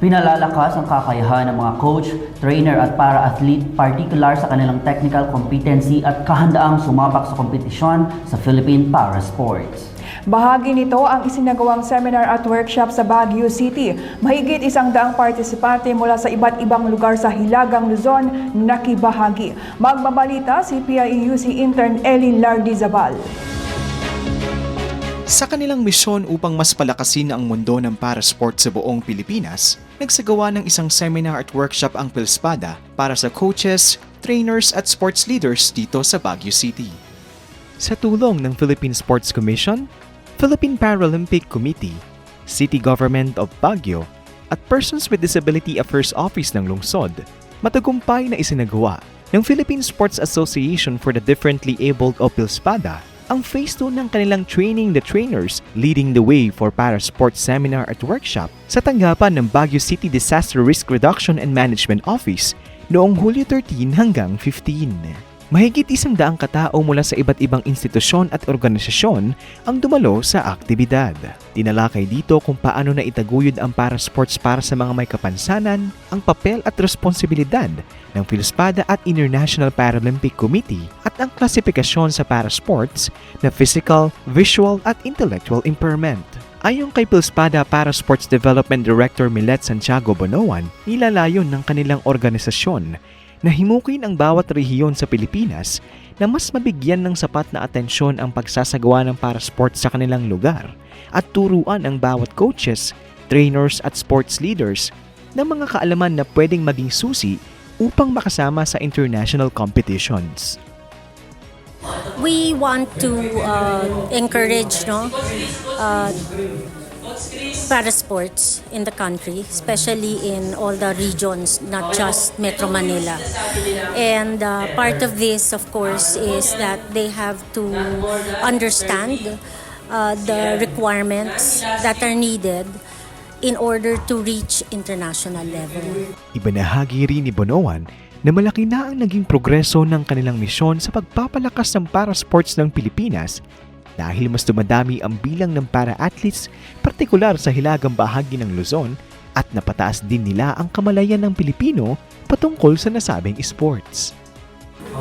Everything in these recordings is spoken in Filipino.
Pinalalakas ang kakayahan ng mga coach, trainer at para-athlete, partikular sa kanilang technical competency at kahandaang sumabak sa kompetisyon sa Philippine Para Sports. Bahagi nito ang isinagawang seminar at workshop sa Baguio City. Mahigit 100 partisipante mula sa iba't ibang lugar sa Hilagang Luzon nakibahagi. Magbabalita si PIUC intern Ellie Lardizabal. Sa kanilang misyon upang mas palakasin ang mundo ng para-sport sa buong Pilipinas, nagsagawa ng isang seminar at workshop ang PhilSpada para sa coaches, trainers at sports leaders dito sa Baguio City. Sa tulong ng Philippine Sports Commission, Philippine Paralympic Committee, City Government of Baguio, at Persons with Disability Affairs Office ng Lungsod, matagumpay na isinagawa ng Philippine Sports Association for the Differently Abled o PhilSpada ang Phase 2 ng kanilang Training the Trainers Leading the Way for Para-Sports Seminar at Workshop sa tanggapan ng Baguio City Disaster Risk Reduction and Management Office noong Hulyo 13 hanggang 15. Mahigit 100 katao mula sa iba't ibang institusyon at organisasyon ang dumalo sa aktibidad. Tinalakay dito kung paano na itaguyod ang para-sports para sa mga may kapansanan, ang papel at responsibilidad ng PhilSpada at International Paralympic Committee at ang klasifikasyon sa para-sports na physical, visual at intellectual impairment. Ayon kay PhilSpada Para-Sports Development Director Milet Santiago Bonoan, nilalayon ng kanilang organisasyon na himukin ang bawat rehiyon sa Pilipinas na mas mabigyan ng sapat na atensyon ang pagsasagawa ng para-sports sa kanilang lugar at turuan ang bawat coaches, trainers at sports leaders ng mga kaalaman na pwedeng maging susi upang makasama sa international competitions. We want to encourage para sports in the country, especially in all the regions, not just Metro Manila. And part of this, of course, is that they have to understand the requirements that are needed in order to reach international level. Ibinahagi rin ni Bonoan na malaki na ang naging progreso ng kanilang misyon sa pagpapalakas ng para-sports ng Pilipinas dahil mas dumadami ang bilang ng para-athletes, partikular sa hilagang bahagi ng Luzon, at napataas din nila ang kamalayan ng Pilipino patungkol sa nasabing sports.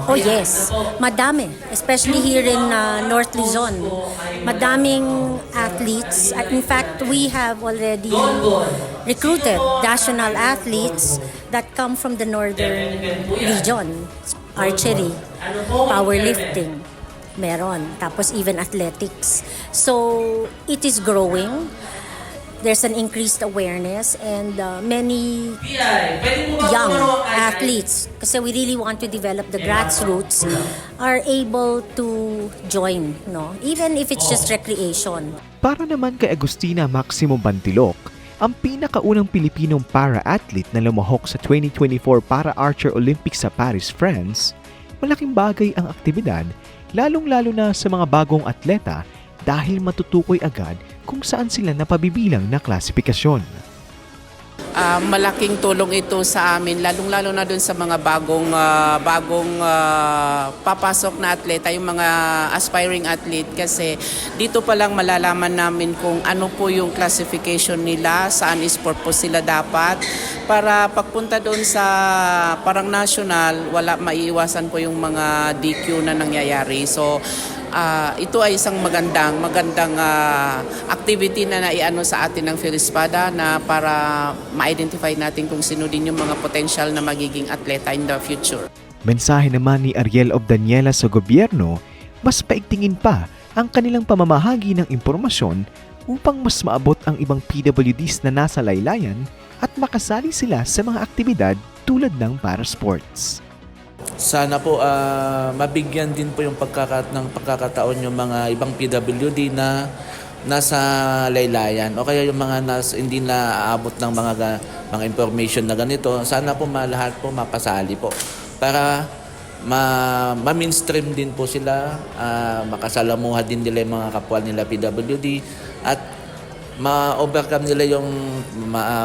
Oh yes, madami, especially here in North Luzon. Madaming athletes. In fact, we have already recruited national athletes that come from the northern region. Archery, powerlifting, meron. Tapos even athletics. So, it is growing. There's an increased awareness and many young athletes, kasi we really want to develop the grassroots, are able to join, no? Even if it's just recreation. Para naman kay Agustina Maximo Bantilok, ang pinakaunang Pilipinong para-athlete na lumahok sa 2024 Para-Archer Olympics sa Paris, France, malaking bagay ang aktibidad, lalong-lalo na sa mga bagong atleta dahil matutukoy agad kung saan sila napabibilang na klasifikasyon. Malaking tulong ito sa amin, lalong-lalo na dun sa mga bagong papasok na atleta, yung mga aspiring athlete, kasi dito pa lang malalaman namin kung ano po yung classification nila, saan sport po sila dapat, para pagpunta doon sa parang national, wala maiiwasan po yung mga DQ na nangyayari. So, ito ay isang magandang activity na naiano sa atin ng PhilSpada na para ma-identify natin kung sino din yung mga potential na magiging atleta in the future. Mensahe naman ni Ariel of Daniela sa gobyerno, mas paigtingin pa ang kanilang pamamahagi ng impormasyon upang mas maabot ang ibang PWDs na nasa laylayan at makasali sila sa mga aktibidad tulad ng para-sports. Sana po mabigyan din po yung pagkakataon yung mga ibang PWD na nasa laylayan o kaya yung mga hindi na aabot ng mga information na ganito. Sana po lahat po mapasali po para ma-mainstream din po sila, makasalamuha din nila yung mga kapwa nila PWD at ma-overcome nila yung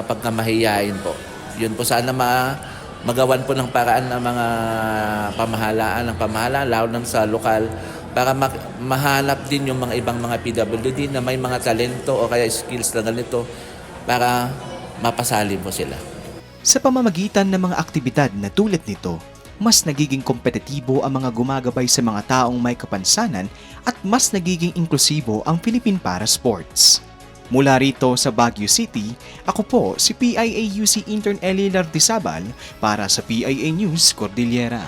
pagkamahiyain po. Yun po sana magawan po ng paraan ng mga pamahalaan, lalo na sa lokal, para mahanap din yung mga ibang mga PWD na may mga talento o kaya skills na ganito para mapasali po sila. Sa pamamagitan ng mga aktibidad na tulad nito, mas nagiging kompetitibo ang mga gumagabay sa mga taong may kapansanan at mas nagiging inklusibo ang Philippine Para Sports. Mula rito sa Baguio City, ako po si PIAUC Intern Eli Lardizabal para sa PIA News Cordillera.